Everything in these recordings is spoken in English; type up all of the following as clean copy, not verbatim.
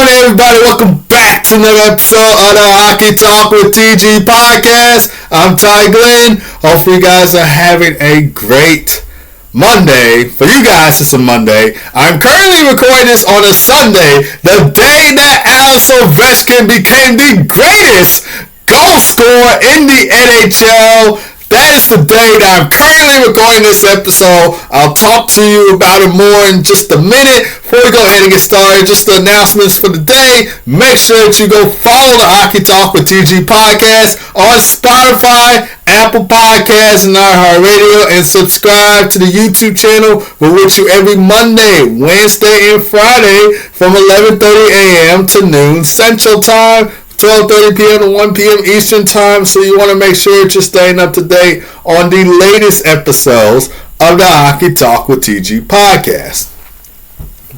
morning, everybody. Welcome back to another episode of the Hockey Talk with TG podcast. I'm Ty Glenn. Hopefully you guys are having a great Monday. For you guys, it's a Monday. I'm currently recording this on a Sunday, the day that Alex Ovechkin became the greatest goal scorer in the NHL. That is the day that I'm currently recording this episode. I'll talk to you about it more in just a minute. Before we go ahead and get started, just the announcements for the day. Make sure that you go follow the Hockey Talk with TG podcast on Spotify, Apple Podcasts, and iHeartRadio, and subscribe to the YouTube channel. We're with you every Monday, Wednesday, and Friday from 11:30 a.m. to noon Central Time. 12:30 p.m. to 1 p.m. Eastern Time, so you want to make sure that you're staying up to date on the latest episodes of the Hockey Talk with TG podcast.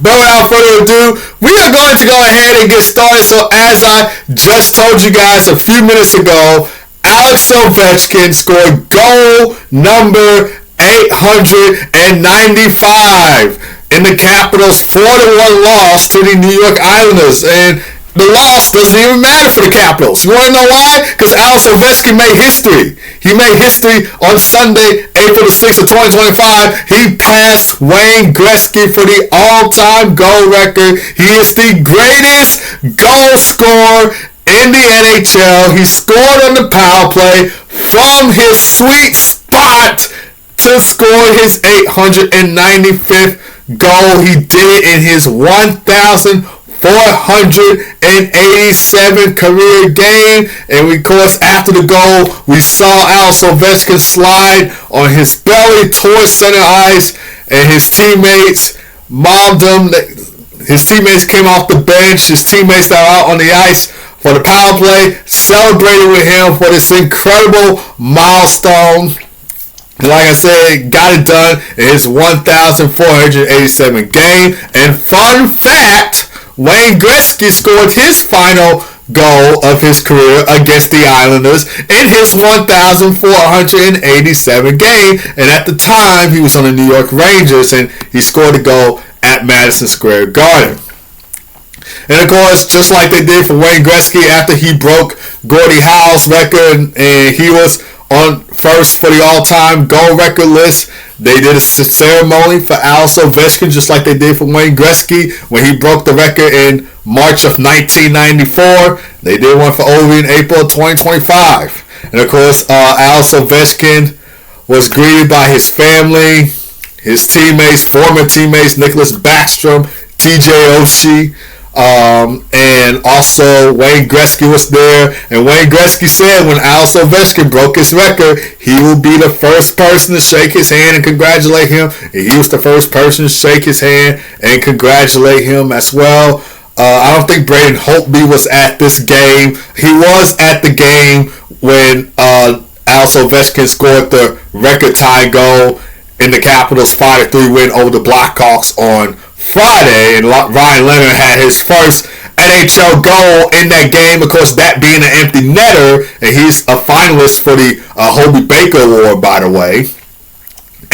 But without further ado, we are going to go ahead and get started. So as I just told you guys a few minutes ago, Alex Ovechkin scored goal number 895 in the Capitals' 4-1 loss to the New York Islanders. And the loss doesn't even matter for the Capitals. You want to know why? Because Alex Ovechkin made history. He made history on Sunday, April the 6th of 2025. He passed Wayne Gretzky for the all-time goal record. He is the greatest goal scorer in the NHL. He scored on the power play from his sweet spot to score his 895th goal. He did it in his 1,487 career game, and of course after the goal we saw Alex Ovechkin slide on his belly towards center ice, and his teammates mobbed him. His teammates came off the bench. His teammates that were out on the ice for the power play celebrated with him for this incredible milestone. And like I said, got it done in his 1,487 game. And fun fact, Wayne Gretzky scored his final goal of his career against the Islanders in his 1,487 game. And at the time, he was on the New York Rangers, and he scored a goal at Madison Square Garden. And of course, just like they did for Wayne Gretzky after he broke Gordie Howe's record, and he was on first for the all-time goal record list, they did a ceremony for Alex Ovechkin just like they did for Wayne Gretzky when he broke the record in March of 1994. They did one for Ovi in April of 2025. And of course, Alex Ovechkin was greeted by his family, his teammates, former teammates, Nicholas Backstrom, TJ Oshie, and also Wayne Gretzky was there. And Wayne Gretzky said when Alex Ovechkin broke his record, he will be the first person to shake his hand and congratulate him. And he was the first person to shake his hand and congratulate him as well. I don't think Braden Holtby was at this game. He was at the game when Alex Ovechkin scored the record tie goal in the Capitals' 5-3 win over the Blackhawks on Friday, and Ryan Leonard had his first NHL goal in that game, of course that being an empty netter, and he's a finalist for the Hobey Baker Award, by the way.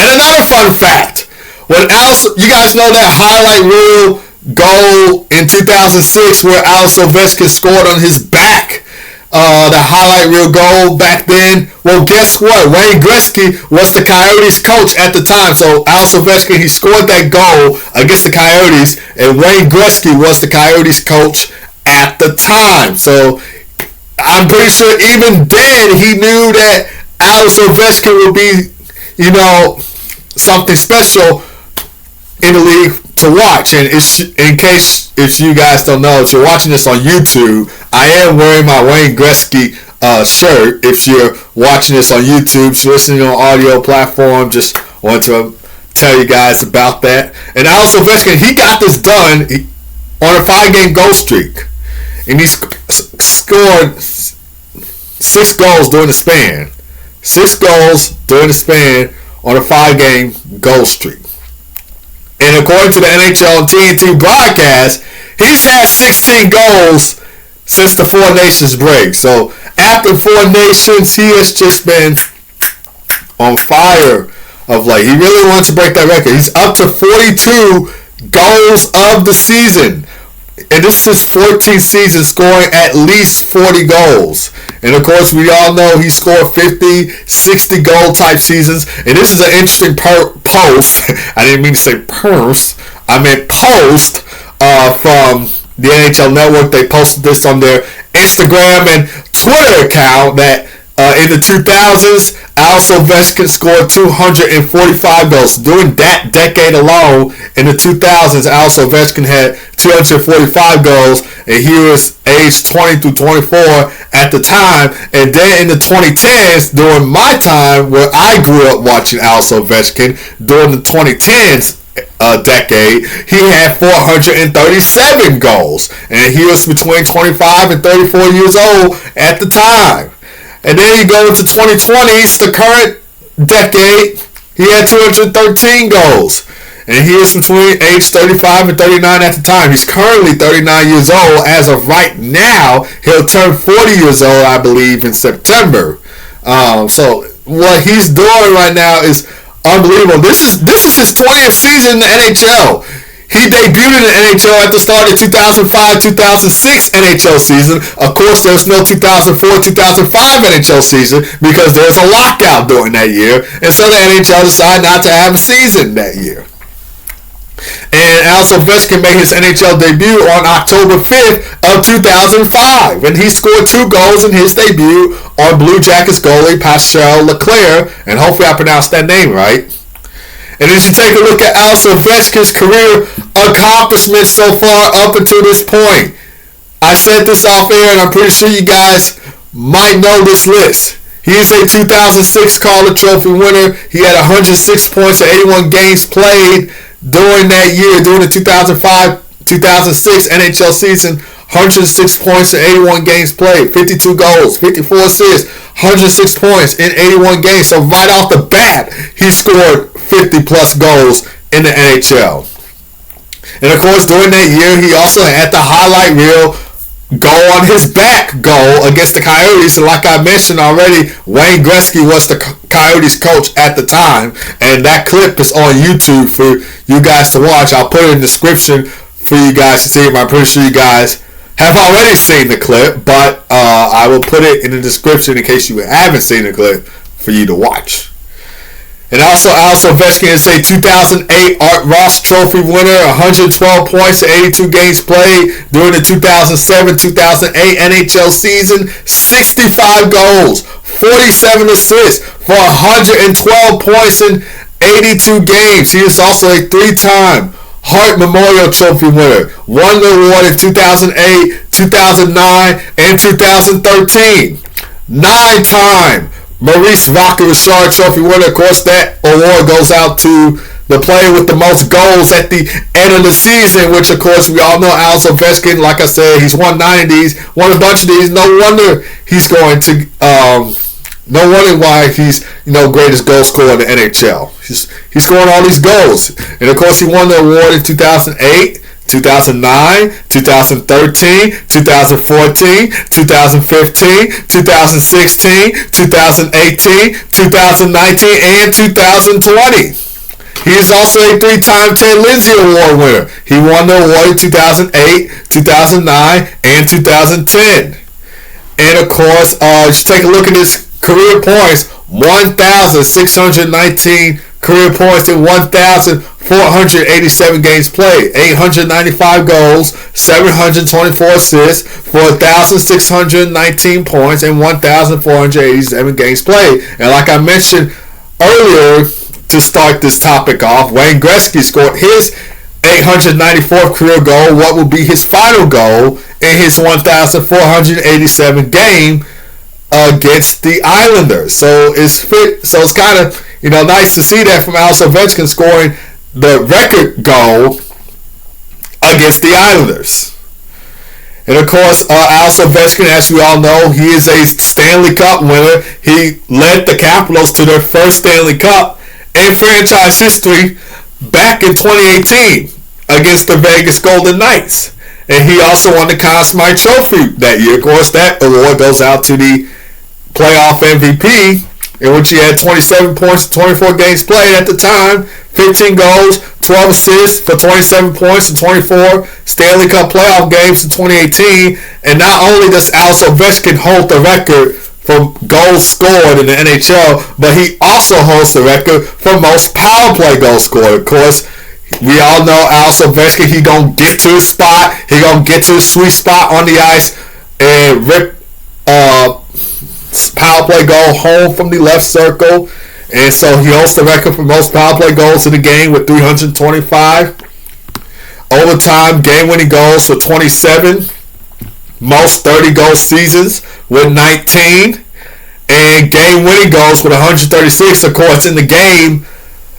And another fun fact, when Alex, you guys know that highlight reel goal in 2006 where Alex Ovechkin scored on his back, the highlight reel goal back then. Well, guess what? Wayne Gretzky was the Coyotes coach at the time. So Alex Ovechkin, he scored that goal against the Coyotes, and Wayne Gretzky was the Coyotes coach at the time. So I'm pretty sure even then he knew that Alex Ovechkin would be, something special in the league to watch. And in case if you guys don't know, if you're watching this on YouTube, I am wearing my Wayne Gretzky shirt. If you're watching this on YouTube, if you're listening on audio platform, just want to tell you guys about that. And Alex Ovechkin, he got this done on a 5-game goal streak, and he scored 6 goals during the span. 6 goals during the span on a 5-game goal streak. And according to the NHL and TNT broadcast, he's had 16 goals since the Four Nations break. So after Four Nations, he has just been on fire of late. He really wants to break that record. He's up to 42 goals of the season. And this is his 14th season scoring at least 40 goals. And of course, we all know he scored 50, 60 goal type seasons. And this is an interesting post. I didn't mean to say purse. I meant post from the NHL Network. They posted this on their Instagram and Twitter account that in the 2000s, Alex Ovechkin scored 245 goals. During that decade alone, in the 2000s, Alex Ovechkin had 245 goals, and he was aged 20 through 24 at the time. And then in the 2010s, during my time, where I grew up watching Alex Ovechkin, during the 2010s, decade, he had 437 goals, and he was between 25 and 34 years old at the time. And then you go into 2020s, the current decade, he had 213 goals. And he is between age 35 and 39 at the time. He's currently 39 years old. As of right now, he'll turn 40 years old, I believe, in September. So what he's doing right now is unbelievable. This is his 20th season in the NHL. He debuted in the NHL at the start of the 2005-2006 NHL season. Of course, there's no 2004-2005 NHL season because there's a lockout during that year. And so the NHL decided not to have a season that year. And Alex Ovechkin made his NHL debut on October 5th of 2005. And he scored 2 goals in his debut on Blue Jackets goalie Pascal Leclerc. And hopefully I pronounced that name right. And as you take a look at Alex Ovechkin's career accomplishments so far up until this point, I said this off air, and I'm pretty sure you guys might know this list. He is a 2006 Calder Trophy winner. He had 106 points in 81 games played during that year, during the 2005-2006 NHL season. 106 points in 81 games played, 52 goals, 54 assists, 106 points in 81 games. So right off the bat, he scored 50 plus goals in the NHL. And of course, during that year, he also had the highlight reel goal on his back goal against the Coyotes. And like I mentioned already, Wayne Gretzky was the Coyotes coach at the time. And that clip is on YouTube for you guys to watch. I'll put it in the description for you guys to see. I'm pretty sure you guys have already seen the clip, but I will put it in the description in case you haven't seen the clip for you to watch. And also, Alex Ovechkin is a 2008 Art Ross Trophy winner, 112 points in 82 games played during the 2007-2008 NHL season, 65 goals, 47 assists for 112 points in 82 games. He is also a 3-time Hart Memorial Trophy winner. Won the award in 2008, 2009, and 2013. 9-time Maurice Richard Trophy winner. Of course, that award goes out to the player with the most goals at the end of the season, which, of course, we all know Alex Ovechkin. Like I said, he's won 9 of these, won a bunch of these. No wonder he's going to... no wonder why he's, greatest goal scorer in the NHL. He's scoring all these goals. And, of course, he won the award in 2008, 2009, 2013, 2014, 2015, 2016, 2018, 2019, and 2020. He is also a 3-time Ted Lindsay Award winner. He won the award in 2008, 2009, and 2010. And, of course, just take a look at his career points. 1,619 career points in 1,487 games played. 895 goals, 724 assists for 1,619 points and 1,487 games played. And like I mentioned earlier, to start this topic off, Wayne Gretzky scored his 894th career goal, what will be his final goal in his 1,487 game against the Islanders. So it's kind of nice to see that from Alex Ovechkin scoring the record goal against the Islanders. And of course, Alex Ovechkin, as we all know, he is a Stanley Cup winner. He led the Capitals to their first Stanley Cup in franchise history back in 2018 against the Vegas Golden Knights. And he also won the Conn Smythe Trophy that year. Of course, that award goes out to the playoff MVP, in which he had 27 points, 24 games played at the time, 15 goals, 12 assists for 27 points in 24 Stanley Cup playoff games in 2018. And not only does Alex Ovechkin hold the record for goals scored in the NHL, but he also holds the record for most power play goals scored. Of course, we all know Alex Ovechkin, he gonna get to his spot, he gonna get to his sweet spot on the ice and rip power play goal home from the left circle. And so he holds the record for most power play goals in the game with 325. Overtime game-winning goals for 27. Most 30-goal seasons with 19. And game-winning goals with 136. Of course, in the game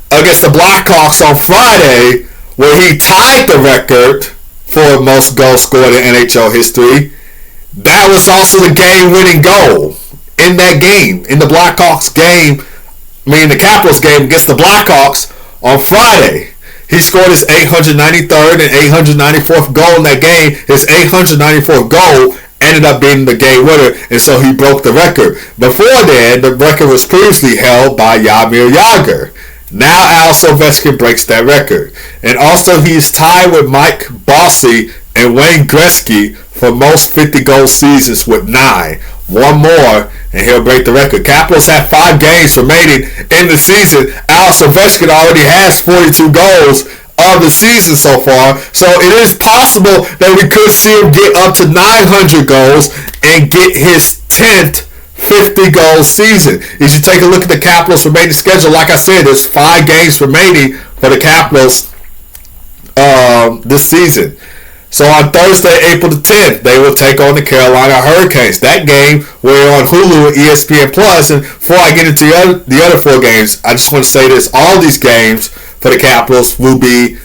against the Blackhawks on Friday, where he tied the record for most goals scored in NHL history. That was also the game-winning goal in that game, in the Blackhawks game. The Capitals game against the Blackhawks on Friday. He scored his 893rd and 894th goal in that game. His 894th goal ended up being the game winner, and so he broke the record. Before then, the record was previously held by Jaromir Jagr. Now Alex Ovechkin breaks that record. And also he is tied with Mike Bossy and Wayne Gretzky for most 50-goal seasons with 9. One more, and he'll break the record. Capitals have 5 games remaining in the season. Alex Ovechkin already has 42 goals of the season so far. So it is possible that we could see him get up to 900 goals and get his 10th 50-goal season. You should take a look at the Capitals' remaining schedule. Like I said, there's 5 games remaining for the Capitals this season. So on Thursday, April the 10th, they will take on the Carolina Hurricanes. That game will be on Hulu and ESPN Plus. And before I get into the other 4 games, I just want to say this. All these games for the Capitals will be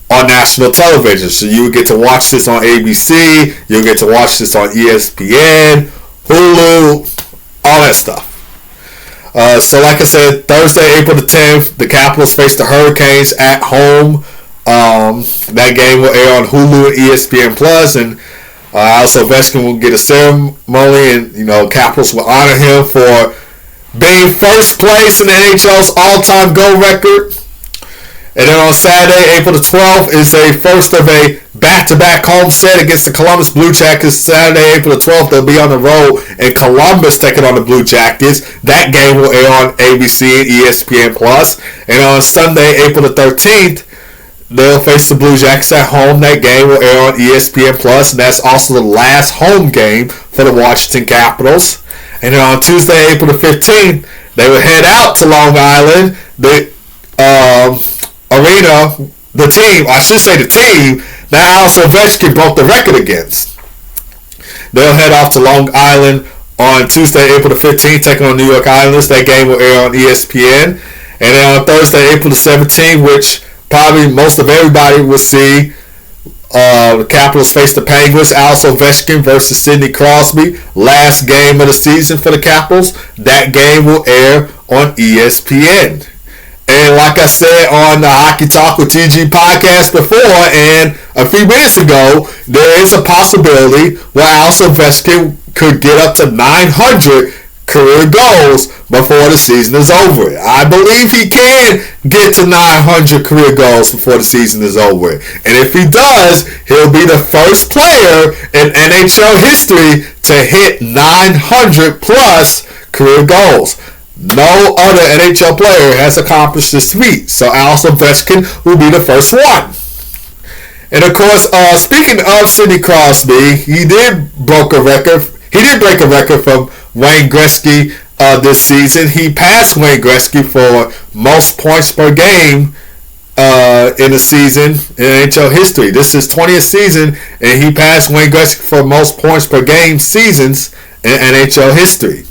on national television. So you will get to watch this on ABC. You'll get to watch this on ESPN, Hulu, all that stuff. So like I said, Thursday, April the 10th, the Capitals face the Hurricanes at home. That game will air on Hulu and ESPN Plus, and Alex Ovechkin will get a ceremony, and Capitals will honor him for being first place in the NHL's all-time goal record. And then on Saturday, April the 12th, is a first of a back-to-back home set against the Columbus Blue Jackets. Saturday, April the 12th, they'll be on the road in Columbus taking on the Blue Jackets. That game will air on ABC and ESPN Plus. And on Sunday, April the 13th, they'll face the Blue Jackets at home. That game will air on ESPN Plus, and that's also the last home game for the Washington Capitals. And then on Tuesday, April the 15th, they will head out to Long Island. The team that Alex Ovechkin broke the record against. They'll head off to Long Island on Tuesday, April the 15th, taking on New York Islanders. That game will air on ESPN. And then on Thursday, April the 17th, which probably most of everybody will see, the Capitals face the Penguins. Alex Ovechkin versus Sidney Crosby. Last game of the season for the Capitals. That game will air on ESPN. And like I said on the Hockey Talk with TG podcast before, and a few minutes ago, there is a possibility where Alex Ovechkin could get up to 900 career goals before the season is over. I believe he can get to 900 career goals before the season is over. And if he does, he'll be the first player in NHL history to hit 900 plus career goals. No other NHL player has accomplished this feat, so Alex Ovechkin will be the first one. And of course, speaking of Sidney Crosby, he did break a record from Wayne Gretzky this season. He passed Wayne Gretzky for most points per game in a season in NHL history. This is his 20th season, and he passed Wayne Gretzky for most points per game seasons in NHL history.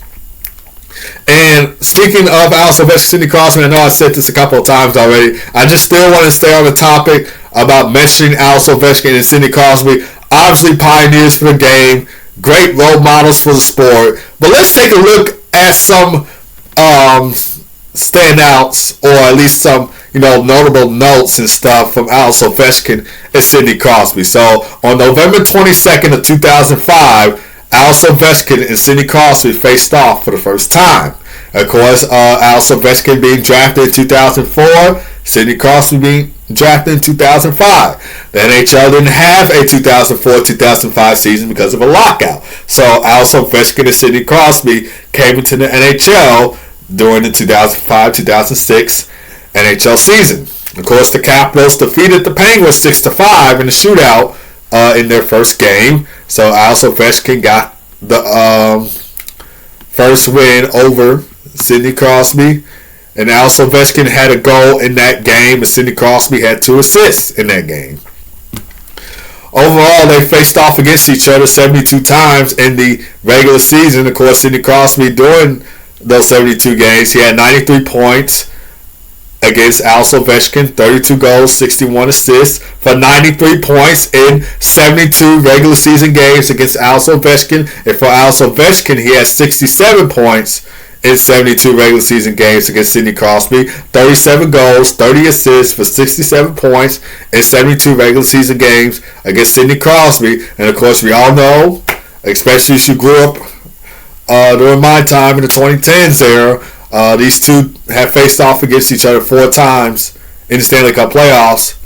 And speaking of Alex Ovechkin, Sidney Crosby, I know I said this a couple of times already. I just still want to stay on the topic about mentioning Alex Ovechkin and Sidney Crosby. Obviously pioneers for the game, great role models for the sport. But let's take a look at some standouts, or at least some notable notes and stuff from Alex Ovechkin and Sidney Crosby. So on November 22nd of 2005. Alex Ovechkin and Sidney Crosby faced off for the first time. Of course, Alex Ovechkin being drafted in 2004, Sidney Crosby being drafted in 2005. The NHL didn't have a 2004-2005 season because of a lockout. So Alex Ovechkin and Sidney Crosby came into the NHL during the 2005-2006 NHL season. Of course, the Capitals defeated the Penguins 6-5 in the shootout in their first game. So Alex Ovechkin got the first win over Sidney Crosby. And Alex Ovechkin had a goal in that game, and Sidney Crosby had 2 assists in that game. Overall, they faced off against each other 72 times in the regular season. Of course, Sidney Crosby, during those 72 games, he had 93 points against Alex Ovechkin, 32 goals, 61 assists for 93 points in 72 regular season games against Alex Ovechkin. And for Alex Ovechkin, he had 67 points in 72 regular season games against Sidney Crosby, 37 goals, 30 assists for 67 points in 72 regular season games against Sidney Crosby. And of course, we all know, especially if you grew up during my time in the 2010s era, these two have faced off against each other 4 times in the Stanley Cup playoffs.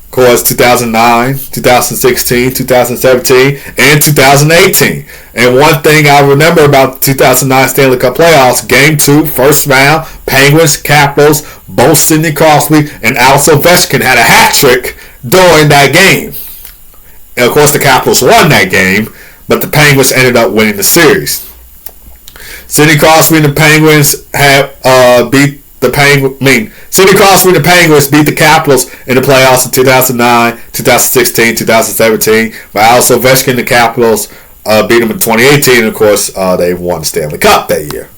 Of course, 2009, 2016, 2017, and 2018. And one thing I remember about the 2009 Stanley Cup playoffs, Game 2, first round, Penguins, Capitals, both Sidney Crosby and Alex Ovechkin had a hat trick during that game. And of course, the Capitals won that game, but the Penguins ended up winning the series. Sidney Crosby and the Penguins have beat the Penguins. Sidney Crosby and the Penguins beat the Capitals in the playoffs in 2009, 2016, 2017. But Alex Ovechkin and the Capitals beat them in 2018. And of course, they won the Stanley Cup that year.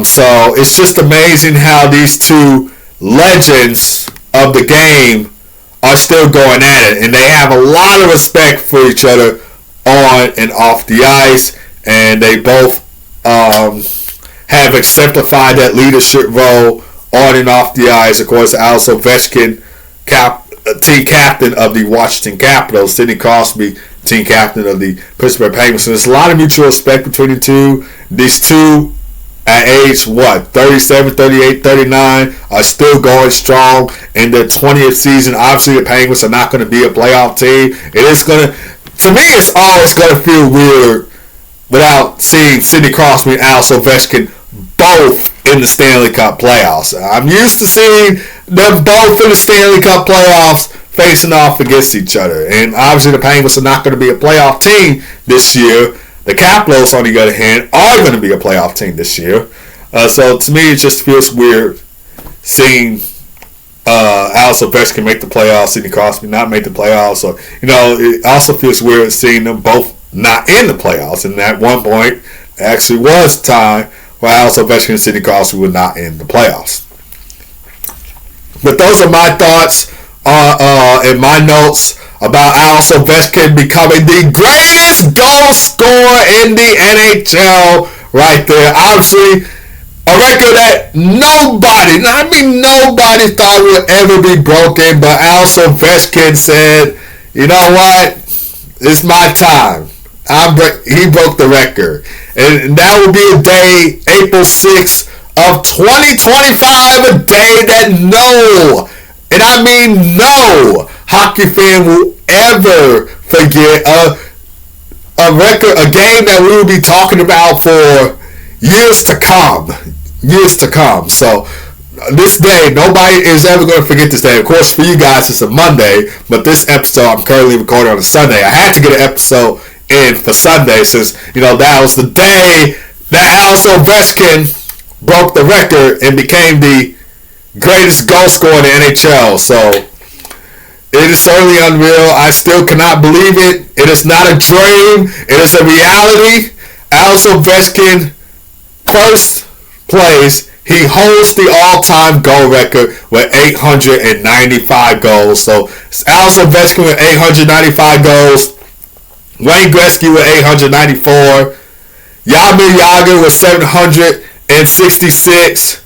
So it's just amazing how these two legends of the game are still going at it, and they have a lot of respect for each other on and off the ice, and they both have exemplified that leadership role on and off the ice. Of course, Alex Ovechkin, team captain of the Washington Capitals, Sidney Crosby, team captain of the Pittsburgh Penguins. So there's a lot of mutual respect between the two. These two, at age 37, 38, 39, are still going strong in their 20th season. Obviously, the Penguins are not going to be a playoff team. It is going to me, it's always going to feel weird without seeing Sidney Crosby and Alex Ovechkin both in the Stanley Cup playoffs. I'm used to seeing them both in the Stanley Cup playoffs facing off against each other. And obviously the Penguins are not going to be a playoff team this year. The Capitals, on the other hand, are going to be a playoff team this year. So to me, it just feels weird seeing Alex Ovechkin make the playoffs, Sidney Crosby not make the playoffs. So, it also feels weird seeing them both not in the playoffs. And at one point, it actually was time where Alex Ovechkin and Sidney Crosby were not in the playoffs. But those are my thoughts and my notes about Alex Ovechkin becoming the greatest goal scorer in the NHL right there. Obviously, a record that nobody thought would ever be broken, but Alex Ovechkin said, you know what, it's my time. He broke the record. And that will be a day, April 6th of 2025, a day that no hockey fan will ever forget. A record, a game that we will be talking about for years to come. So this day, nobody is ever going to forget this day. Of course, for you guys, it's a Monday, but this episode I'm currently recording on a Sunday. I had to get an episode in for Sunday since, that was the day that Alex Ovechkin broke the record and became the greatest goal scorer in the NHL. So it is certainly unreal. I still cannot believe it. It is not a dream. It is a reality. Alex Ovechkin, first place. He holds the all-time goal record with 895 goals. So Alex Ovechkin with 895 goals. Wayne Gretzky with 894. Jaromir Jagr with 766.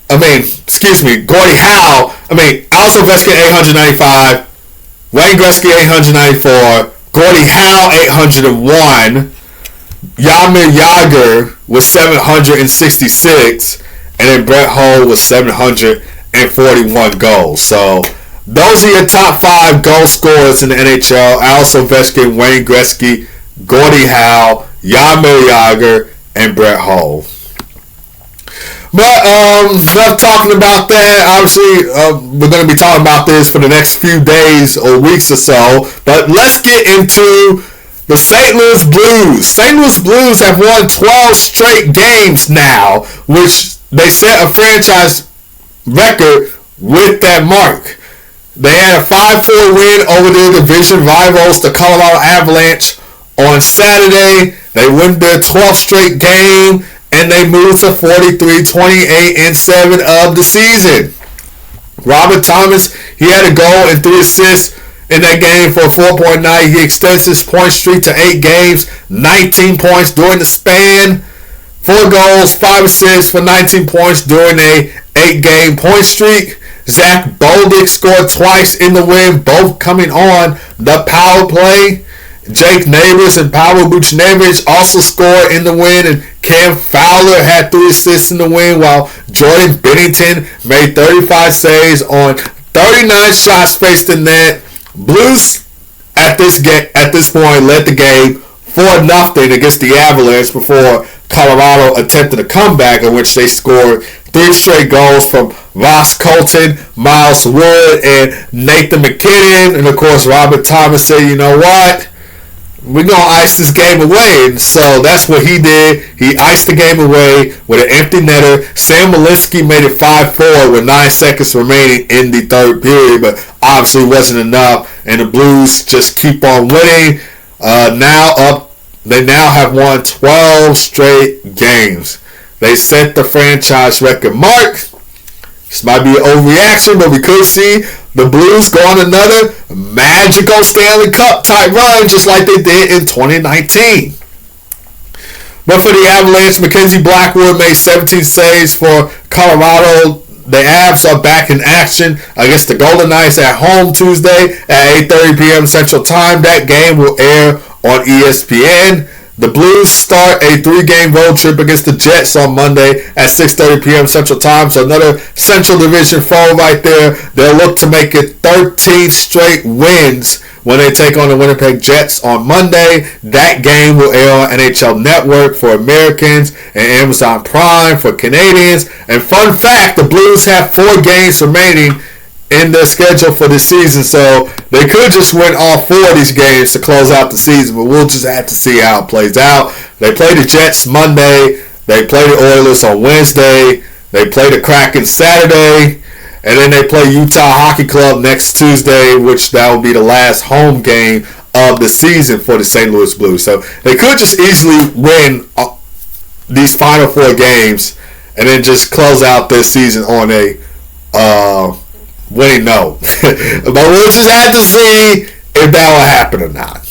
Gordie Howe. Alex Ovechkin 895. Wayne Gretzky 894. Gordie Howe 801. Jaromir Jagr was 766, and then Brett Hull was 769. and 41 goals. So those are your top 5 goal scorers in the NHL. Alex Ovechkin, Wayne Gretzky, Gordie Howe, Jaromir Jagr, and Brett Hull. But enough talking about that. Obviously, we're going to be talking about this for the next few days or weeks or so. But let's get into the St. Louis Blues. St. Louis Blues have won 12 straight games now, which they set a franchise record with that mark. They had a 5-4 win over their division rivals, the Colorado Avalanche, on Saturday. They won their 12th straight game, and they moved to 43, 28, and 7 of the season. Robert Thomas, he had a goal and 3 assists in that game for a 4-point night. He extends his point streak to 8 games, 19 points during the span. 4 goals, 5 assists for 19 points during a 8-game point streak. Zach Bolduc scored twice in the win, both coming on the power play. Jake Neighbors and Pavel Buchnevich also scored in the win, and Cam Fowler had 3 assists in the win, while Jordan Binnington made 35 saves on 39 shots faced in net. Blues at this point led the game 4-0 against the Avalanche before Colorado attempted a comeback in which they scored 3 straight goals from Ross Colton, Miles Wood, and Nathan McKinnon. And of course, Robert Thomas said, you know what? We're going to ice this game away. And so that's what he did. He iced the game away with an empty netter. Sam Malinsky made it 5-4 with 9 seconds remaining in the third period, but obviously wasn't enough. And the Blues just keep on winning. They now have won 12 straight games. They set the franchise record mark. This might be an overreaction, but we could see the Blues go on another magical Stanley Cup type run just like they did in 2019. But for the Avalanche, Mackenzie Blackwood made 17 saves for Colorado. The Avs are back in action against the Golden Knights at home Tuesday at 8:30 p.m. Central Time. That game will air on ESPN. The Blues start a 3-game road trip against the Jets on Monday at 6:30 p.m. Central Time. So another Central Division foe right there. They'll look to make it 13 straight wins when they take on the Winnipeg Jets on Monday. That game will air on NHL Network for Americans and Amazon Prime for Canadians. And fun fact, the Blues have 4 games remaining in their schedule for this season, so they could just win all 4 of these games to close out the season, but we'll just have to see how it plays out. They play the Jets Monday, they play the Oilers on Wednesday, they play the Kraken Saturday, and then they play Utah Hockey Club next Tuesday, which that will be the last home game of the season for the St. Louis Blues. So they could just easily win these final 4 games and then just close out this season on a winning note. But we'll just have to see if that will happen or not.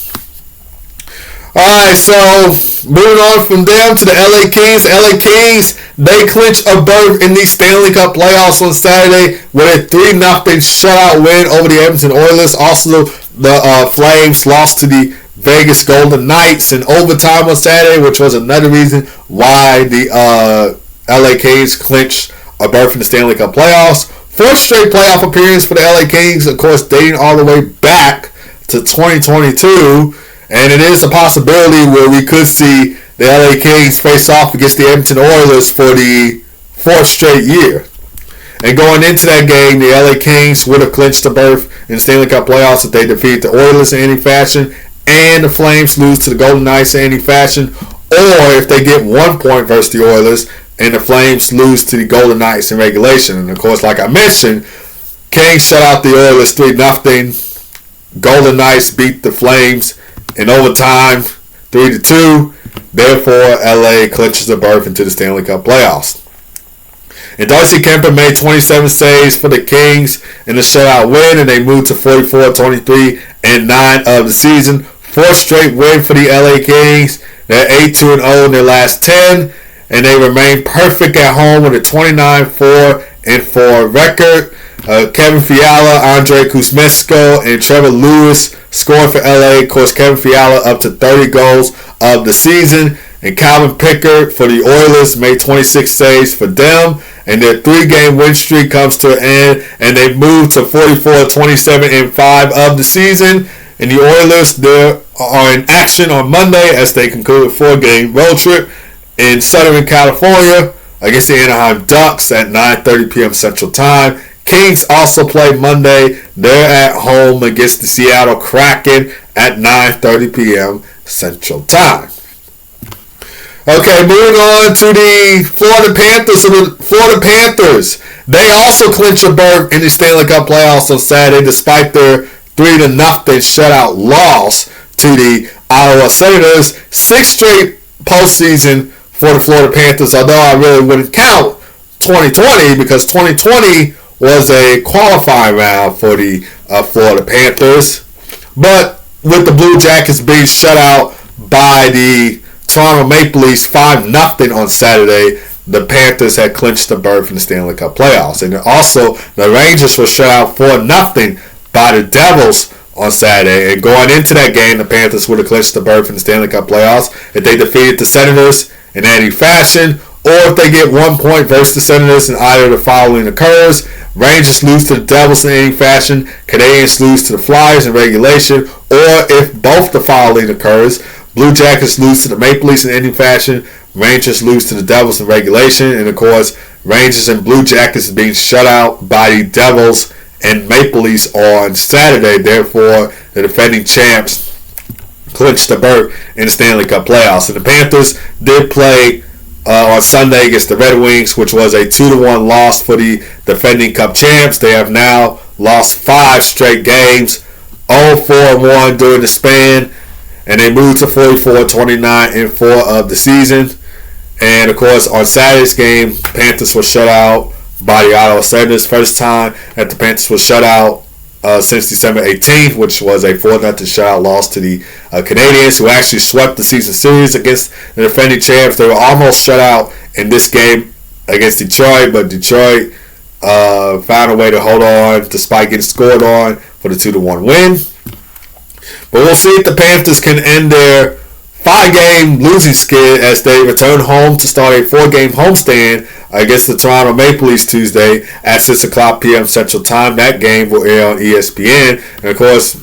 Alright, so moving on from them to the LA Kings. LA Kings, they clinch a berth in the Stanley Cup playoffs on Saturday with a 3-0 shutout win over the Edmonton Oilers. Also, the Flames lost to the Vegas Golden Knights in overtime on Saturday, which was another reason why the LA Kings clinched a berth in the Stanley Cup playoffs. 4th straight playoff appearance for the LA Kings, of course, dating all the way back to 2022. And it is a possibility where we could see the LA Kings face off against the Edmonton Oilers for the 4th straight year. And going into that game, the LA Kings would have clinched a berth in the Stanley Cup playoffs if they defeat the Oilers in any fashion and the Flames lose to the Golden Knights in any fashion, or if they get 1 point versus the Oilers and the Flames lose to the Golden Knights in regulation. And of course, like I mentioned, Kings shut out the Oilers 3-0. Golden Knights beat the Flames in overtime 3-2. Therefore, LA clinches a berth into the Stanley Cup playoffs. And Darcy Kemper made 27 saves for the Kings in the shutout win, and they moved to 44, 23, and 9 of the season. 4th straight win for the LA Kings. They're 8-2-0 in their last 10. And they remain perfect at home with a 29-4-4 record. Kevin Fiala, Andre Kuzmensko, and Trevor Lewis scoring for LA. Of course, Kevin Fiala up to 30 goals of the season. And Calvin Pickard for the Oilers made 26 saves for them. And their 3-game win streak comes to an end. And they move to 44, 27, and 5 of the season. And the Oilers are in action on Monday as they conclude a 4-game road trip in Southern California against the Anaheim Ducks at 9:30 p.m. Central Time. Kings also play Monday. They're at home against the Seattle Kraken at 9:30 p.m. Central Time. Okay, moving on to the Florida Panthers. So the Florida Panthers, they also clinch a berth in the Stanley Cup playoffs on Saturday despite their 3-0 shutout loss to the Ottawa Senators. 6 straight postseason for the Florida Panthers, although I really wouldn't count 2020 because 2020 was a qualifying round for the Florida Panthers. But with the Blue Jackets being shut out by the Toronto Maple Leafs 5-0 on Saturday, the Panthers had clinched the berth in the Stanley Cup playoffs. And also, the Rangers were shut out 4-0 by the Devils on Saturday. And going into that game, the Panthers would have clinched the berth in the Stanley Cup playoffs if they defeated the Senators in any fashion, or if they get 1 point versus the Senators and either the following occurs. Rangers lose to the Devils in any fashion, Canadiens lose to the Flyers in regulation, or if both the following occurs, Blue Jackets lose to the Maple Leafs in any fashion, Rangers lose to the Devils in regulation, and of course, Rangers and Blue Jackets being shut out by the Devils and Maple Leafs on Saturday. Therefore, the defending champs clinched the berth in the Stanley Cup playoffs. And the Panthers did play on Sunday against the Red Wings, which was a 2-1 loss for the defending Cup champs. They have now lost 5 straight games, 0-4-1 during the span, and they moved to 44, 29, and 4 of the season. And of course, on Saturday's game, Panthers were shut out by the Ottawa Senators. First time that the Panthers were shut out since December 18th, which was a 4-0 shutout loss to the Canadiens, who actually swept the season series against the defending champs. They were almost shut out in this game against Detroit, but Detroit found a way to hold on despite getting scored on for the 2-1 win. But we'll see if the Panthers can end their 5-game losing skid as they return home to start a 4-game homestand against the Toronto Maple Leafs Tuesday at 6 o'clock p.m. Central Time. That game will air on ESPN. And of course,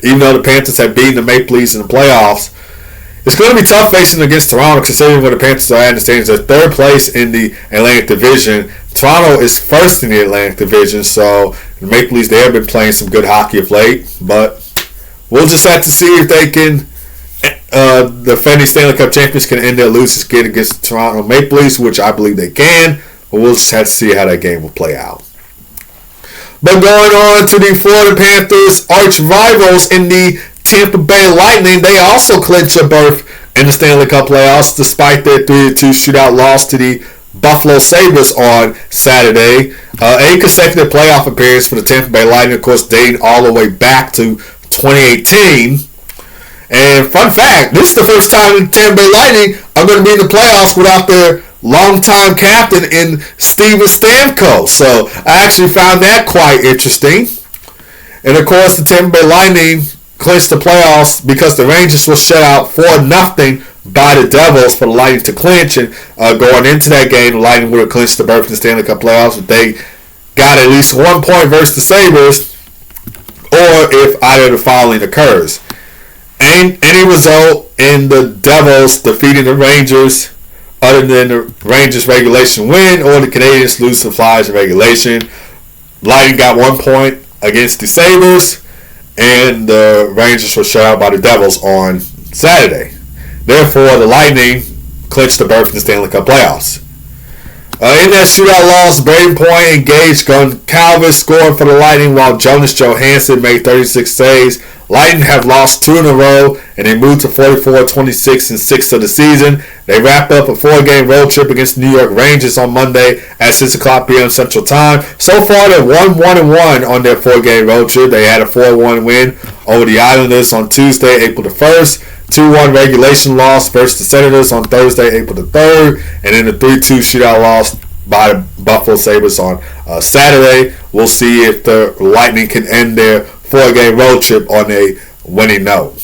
even though the Panthers have beaten the Maple Leafs in the playoffs, it's going to be tough facing against Toronto considering where the Panthers are at in the standings. They're 3rd place in the Atlantic Division. Toronto is 1st in the Atlantic Division, so the Maple Leafs, they have been playing some good hockey of late. But we'll just have to see if they can, the defending Stanley Cup champions can end their losing skid against the Toronto Maple Leafs, which I believe they can. But we'll just have to see how that game will play out. But going on to the Florida Panthers, arch rivals in the Tampa Bay Lightning, they also clinched a berth in the Stanley Cup playoffs despite their 3-2 shootout loss to the Buffalo Sabres on Saturday. A consecutive playoff appearance for the Tampa Bay Lightning, of course, dating all the way back to 2018. And fun fact, this is the first time the Tampa Bay Lightning are going to be in the playoffs without their longtime captain in Steven Stamkos. So I actually found that quite interesting. And of course, the Tampa Bay Lightning clinched the playoffs because the Rangers were shut out 4-0 by the Devils for the Lightning to clinch. And going into that game, the Lightning would have clinched the berth in the Stanley Cup playoffs if they got at least 1 point versus the Sabres, or if either of the following occurs. Any result in the Devils defeating the Rangers other than the Rangers regulation win or the Canadiens lose to the Flyers in regulation. Lightning got 1 point against the Sabres, and the Rangers were shut out by the Devils on Saturday. Therefore, the Lightning clinched the berth in the Stanley Cup playoffs. In that shootout loss, Braden Point and Gage Goncalves scored for the Lightning while Jonas Johansson made 36 saves. Lightning have lost 2 in a row, and they moved to 44, 26, and 6 of the season. They wrap up a 4-game road trip against the New York Rangers on Monday at 6 o'clock p.m. Central Time. So far, they're 1-1-1 on their 4-game road trip. They had a 4-1 win over the Islanders on Tuesday, April the 1st. 2-1 regulation loss versus the Senators on Thursday, April the 3rd. And then a 3-2 shootout loss by the Buffalo Sabres on Saturday. We'll see if the Lightning can end their 4-game road trip on a winning note.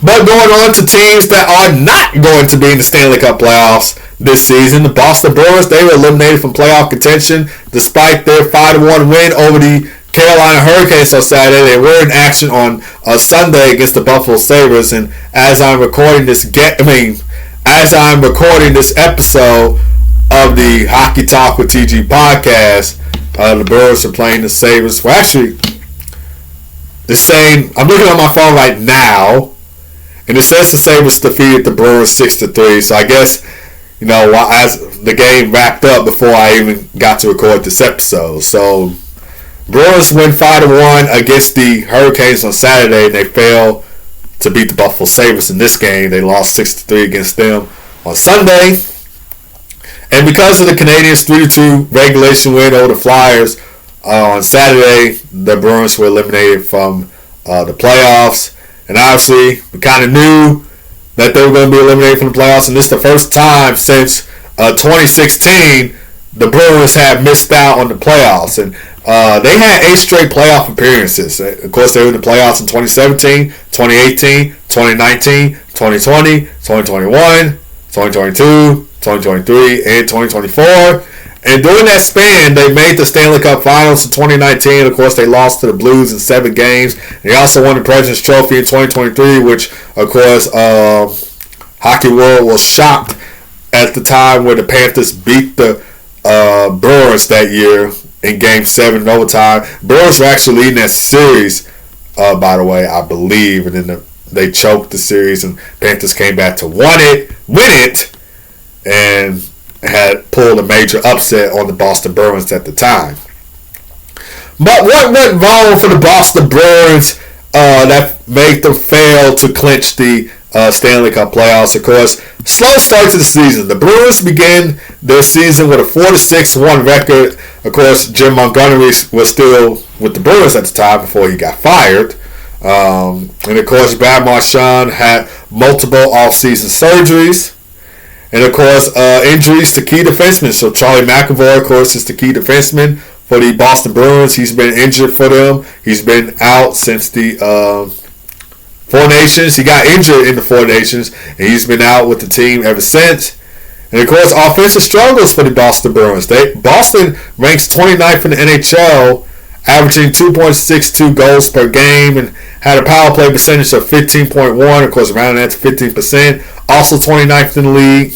But going on to teams that are not going to be in the Stanley Cup playoffs this season, the Boston Bruins, they were eliminated from playoff contention despite their 5-1 win over the Carolina Hurricanes on Saturday. They were in action on Sunday against the Buffalo Sabres, and as I'm recording this episode of the Hockey Talk with TG podcast, the Bruins are playing the Sabres. Well, actually, they're saying, I'm looking at my phone right now, and it says the Sabres defeated the Bruins 6-3. So I guess, as the game wrapped up before I even got to record this episode. So Bruins win 5-1 against the Hurricanes on Saturday, and they failed to beat the Buffalo Sabres in this game. They lost 6-3 against them on Sunday. And because of the Canadiens' 3-2 regulation win over the Flyers on Saturday, the Bruins were eliminated from the playoffs. And obviously, we kind of knew that they were going to be eliminated from the playoffs. And this is the first time since 2016 the Bruins have missed out on the playoffs. And they had 8 straight playoff appearances. Of course, they were in the playoffs in 2017, 2018, 2019, 2020, 2021, 2022, 2023, and 2024. And during that span, they made the Stanley Cup Finals in 2019. Of course, they lost to the Blues in 7 games. They also won the President's Trophy in 2023, which, of course, Hockey World was shocked at the time where the Panthers beat the Bruins that year in Game 7 in overtime. Bruins were actually leading that series, by the way, I believe. And then they choked the series, and Panthers came back to win it, and had pulled a major upset on the Boston Bruins at the time. But what went wrong for the Boston Bruins that made them fail to clinch the Stanley Cup playoffs? Of course, slow start to the season. The Bruins began their season with a 4-6-1 record. Of course, Jim Montgomery was still with the Bruins at the time before he got fired. And of course, Brad Marchand had multiple off-season surgeries. And of course, injuries to key defensemen. So Charlie McAvoy, of course, is the key defenseman for the Boston Bruins. He's been injured for them. He's been out since the Four Nations. He got injured in the Four Nations, and he's been out with the team ever since. And of course, offensive struggles for the Boston Bruins. Boston ranks 29th in the NHL, averaging 2.62 goals per game, and had a power play percentage of 15.1. Of course, rounding that to 15%. Also 29th in the league.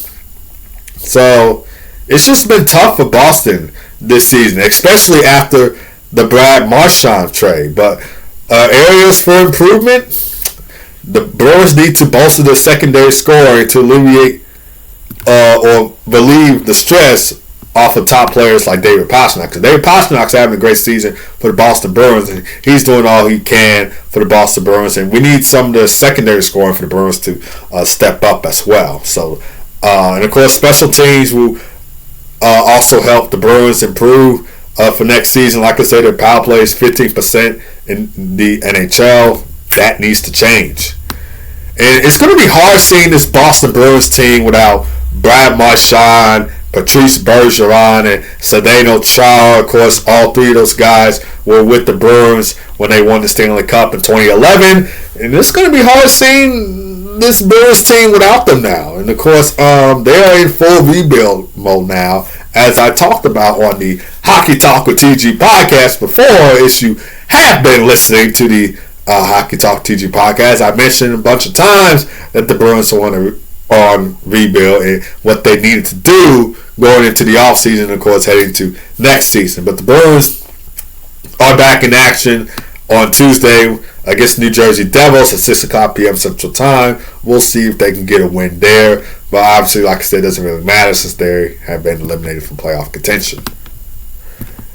So it's just been tough for Boston this season, especially after the Brad Marchand trade. But areas for improvement, the Bruins need to bolster their secondary scoring to alleviate or relieve the stress off of top players like David Pastrnak. Because David Pastrnak's having a great season for the Boston Bruins, and he's doing all he can for the Boston Bruins. And we need some of the secondary scoring for the Bruins to step up as well. So, and of course, special teams will also help the Bruins improve for next season. Like I said, their power play is 15% in the NHL. That needs to change. And it's going to be hard seeing this Boston Bruins team without Brad Marchand, Patrice Bergeron, and Zdeno Chara. Of course, all 3 of those guys were with the Bruins when they won the Stanley Cup in 2011. And it's going to be hard seeing this Bruins team without them now. And of course, they are in full rebuild mode now, as I talked about on the Hockey Talk with TG podcast before. If you have been listening to the Hockey Talk TG podcast, I mentioned a bunch of times that the Bruins were on rebuild and what they needed to do going into the offseason, of course, heading to next season. But the Bruins are back in action on Tuesday against the New Jersey Devils at 6 o'clock p.m. Central Time. We'll see if they can get a win there. But obviously, like I said, it doesn't really matter since they have been eliminated from playoff contention.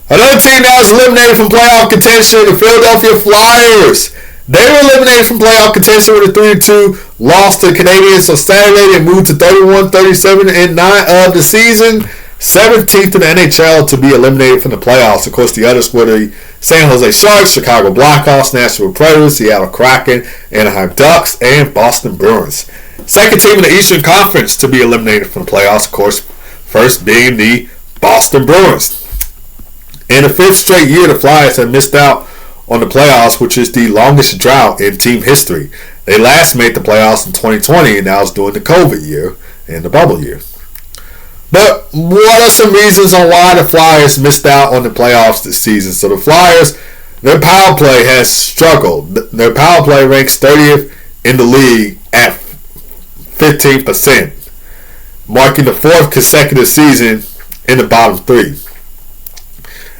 Another team that was eliminated from playoff contention, the Philadelphia Flyers. They were eliminated from playoff contention with a 3-2 loss to the Canadiens on Saturday. They moved to 31-37-9 of the season. 17th in the NHL to be eliminated from the playoffs. Of course, the others were the San Jose Sharks, Chicago Blackhawks, Nashville Predators, Seattle Kraken, Anaheim Ducks, and Boston Bruins. Second team in the Eastern Conference to be eliminated from the playoffs, of course, first being the Boston Bruins. In the 5th straight year, the Flyers have missed out on the playoffs, which is the longest drought in team history. They last made the playoffs in 2020, and that was during the COVID year and the bubble year. But what are some reasons on why the Flyers missed out on the playoffs this season? So the Flyers, their power play has struggled. Their power play ranks 30th in the league at 15%, marking the fourth consecutive season in the bottom three.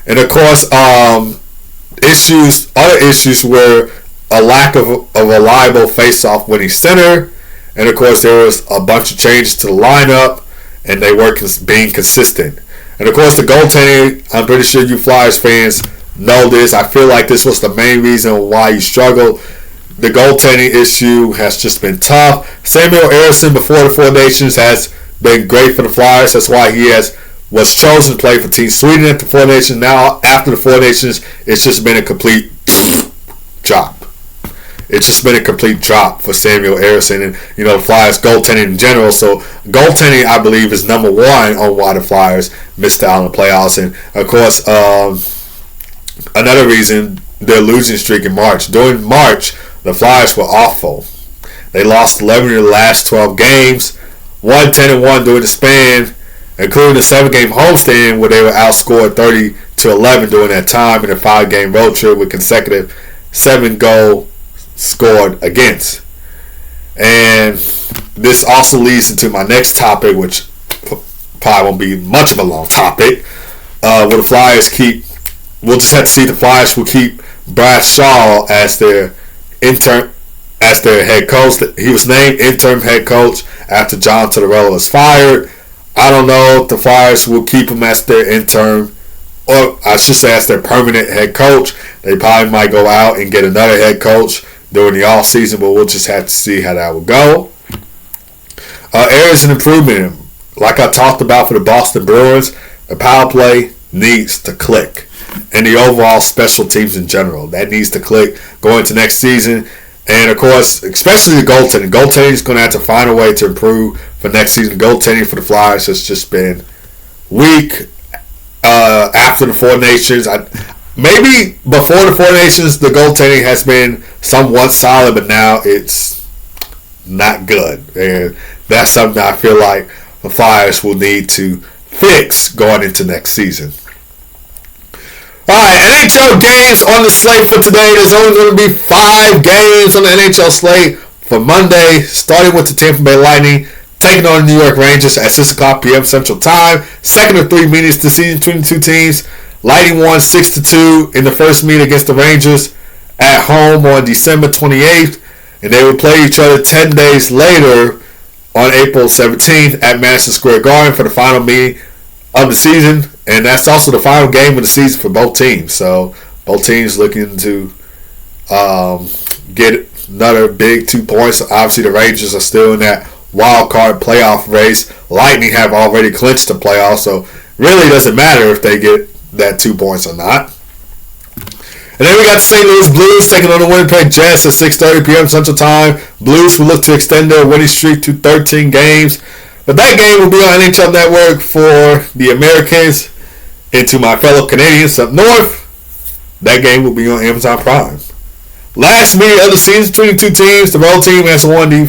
And of course, other issues were a lack of a reliable face-off winning center, and of course there was a bunch of changes to the lineup, and they were being consistent. And of course the goaltending, I'm pretty sure you Flyers fans know this. I feel like this was the main reason why you struggled. The goaltending issue has just been tough. Samuel Ersson before the Four Nations has been great for the Flyers. That's why he was chosen to play for Team Sweden at the Four Nations. Now after the Four Nations, it's just been a complete drop. It's just been a complete drop for Samuel Ersson and the Flyers goaltending in general. So goaltending, I believe, is number one on why the Flyers missed out on the playoffs. And of course, another reason, their losing streak in March. During March, the Flyers were awful. They lost 11 of the last 12 games, won 10-1 during the span, including the 7-game homestand where they were outscored 30-11 during that time in a 5-game road trip with consecutive 7-goal scored against. And this also leads into my next topic, which probably won't be much of a long topic. Where the Flyers we'll just have to see. The Flyers will keep Brad Shaw as their head coach. He was named interim head coach after John Tortorella was fired. I don't know if the Flyers will keep him as their interim, or I should say as their permanent head coach. They probably might go out and get another head coach during the offseason, but we'll just have to see how that will go. Areas of improvement, like I talked about for the Boston Bruins, the power play needs to click. And the overall special teams in general, that needs to click going into next season. And of course, especially the goaltending. Goaltending is going to have to find a way to improve for next season. Goaltending for the Flyers has just been weak after the Four Nations. Maybe before the Four Nations, the goaltending has been somewhat solid, but now it's not good. And that's something I feel like the Flyers will need to fix going into next season. Alright, NHL games on the slate for today. There's only going to be 5 games on the NHL slate for Monday, starting with the Tampa Bay Lightning taking on the New York Rangers at 6 o'clock p.m. Central Time. Second of 3 meetings this season between the two teams. Lightning won 6-2 in the first meet against the Rangers at home on December 28th, and they will play each other 10 days later on April 17th at Madison Square Garden for the final meeting of the season, and that's also the final game of the season for both teams. So both teams looking to get another big 2 points. Obviously, the Rangers are still in that wild card playoff race. Lightning have already clinched the playoffs, so really doesn't matter if they get that 2 points or not. And then we got the St. Louis Blues taking on the Winnipeg Jets at 6:30 p.m. Central Time. Blues will look to extend their winning streak to 13 games. But that game will be on NHL Network for the Americans. And to my fellow Canadians up north, that game will be on Amazon Prime. Last meeting of the season between the two teams, the road team has won the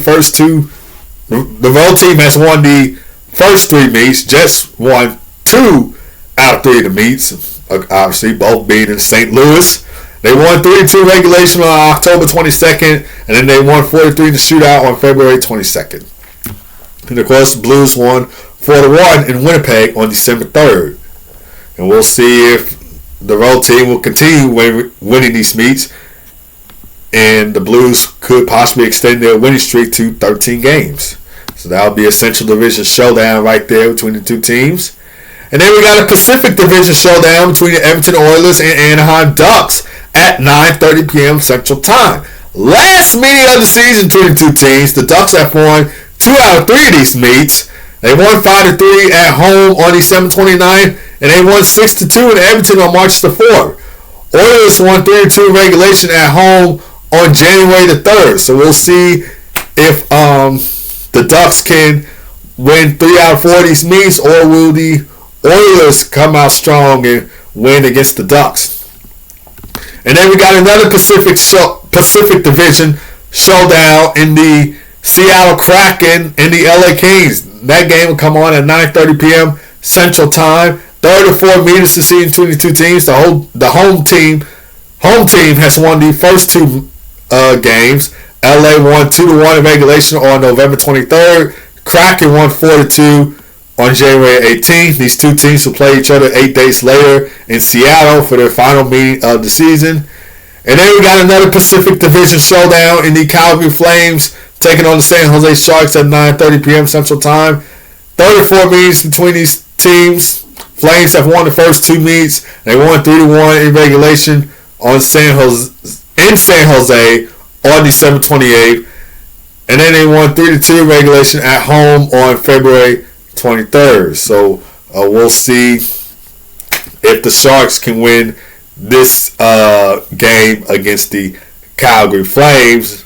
first 3 meets. Jets won 2 out of 3 of the meets. Obviously, both being in St. Louis. They won 3-2 regulation on October 22nd, and then they won 4-3 in the shootout on February 22nd. And of course, the Blues won 4-1 in Winnipeg on December 3rd. And we'll see if the road team will continue winning these meets, and the Blues could possibly extend their winning streak to 13 games. So that'll be a Central Division showdown right there between the two teams. And then we got a Pacific Division showdown between the Edmonton Oilers and Anaheim Ducks at 9:30 p.m. Central Time. Last meeting of the season between the two teams, the Ducks have won 2 out of 3 of these meets. They won 5-3 at home on December 29th, and they won 6-2 in Edmonton on March the 4th. Oilers won 3-2 regulation at home on January the 3rd. So we'll see if the Ducks can win 3 out of 4 of these meets, or will the Oilers come out strong and win against the Ducks. And then we got another Pacific Division showdown in the Seattle Kraken and the LA Kings. That game will come on at 9:30 p.m. Central Time. Third or fourth meetings to see between the two teams. The home team has won the first two games. LA won 2-1 in regulation on November 23rd. Kraken won 4-2 on January 18th. These two teams will play each other 8 days later in Seattle for their final meeting of the season. And then we got another Pacific Division showdown in the Calgary Flames taking on the San Jose Sharks at 9:30 p.m. Central Time. 34 meetings between these teams. Flames have won the first two meets. They won 3-1 in regulation in San Jose on December 28th. And then they won 3-2 in regulation at home on February 23rd. So we'll see if the Sharks can win this game against the Calgary Flames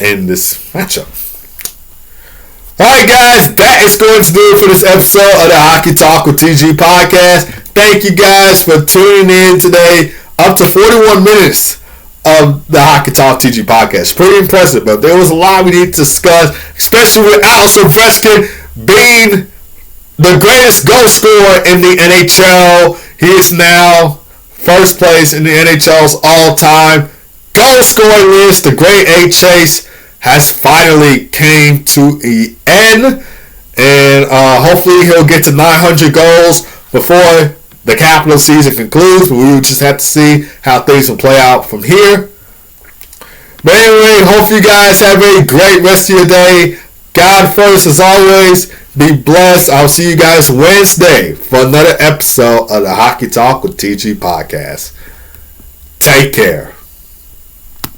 in this matchup. Alright guys, that is going to do it for this episode of the Hockey Talk with TG podcast. Thank you guys for tuning in today. Up to 41 minutes of the Hockey Talk TG podcast. Pretty impressive, but there was a lot we need to discuss, especially with Alex Ovechkin being the greatest goal scorer in the NHL. He is now first place in the NHL's all-time goal scoring list. The Great A Chase has finally came to an end, and hopefully he'll get to 900 goals before the Capital season concludes. But we will just have to see how things will play out from here. But anyway, hope you guys have a great rest of your day. God first, as always. Be blessed. I'll see you guys Wednesday for another episode of the Hockey Talk with TG podcast. Take care.